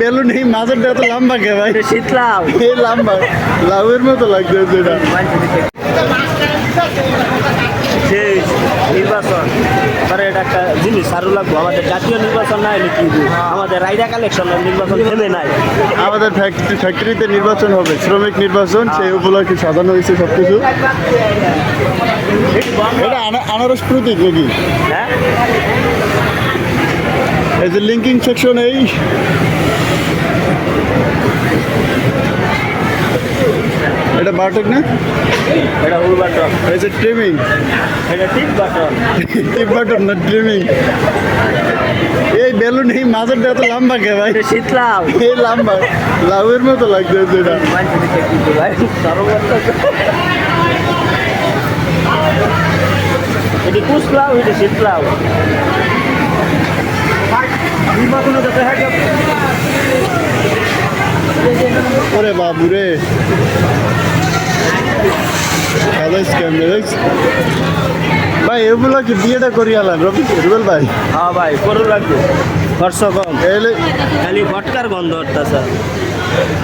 Balloon এই মাছের এত লম্বা কে ভাই? শীতলাও এই লম্বা লাউয়ের মতো লাগতেছে এটা। সেই নির্বাচন পরে এটা একটা জিনিস আরো লাগবো আমাদের জাতীয় নির্বাচন না হলে কি আমাদের রাইডা কালেকশন নির্বাচন থেমে নাই। আমাদের ফ্যাক্টরিতে নির্বাচন হবে, শ্রমিক নির্বাচন, সেই উপলক্ষে সাজানো হয়েছে সবকিছু। এটা আনারস প্রতীক নাকি? হ্যাঁ এই যে লিঙ্কিং সেকশন, এই এটা বাটক না, এটা হুল বাটন, এই যে ট্রিমিং, এটা টিপ বাটন। টিপ বাটন না ট্রিমিং। এই বেলুন এই মাছের এত লম্বা কে ভাই? শীতলাও এই লম্বা লাউয়ের মতো লাগতেছে এটা। এটি কুচলাও, এটি শীতলাও। নির্বাচনে যাতে হ্যাঁ ওরে বাবু রে, সাদা স্ক্যাম ভাই। এগুলো কি বিয়েটা করিয়ালেন রুবেল ভাই? হ্যাঁ ভাই করু লাগবে, খরচ কম, এলে খালি ভটকার গন্ধ হচ্ছে।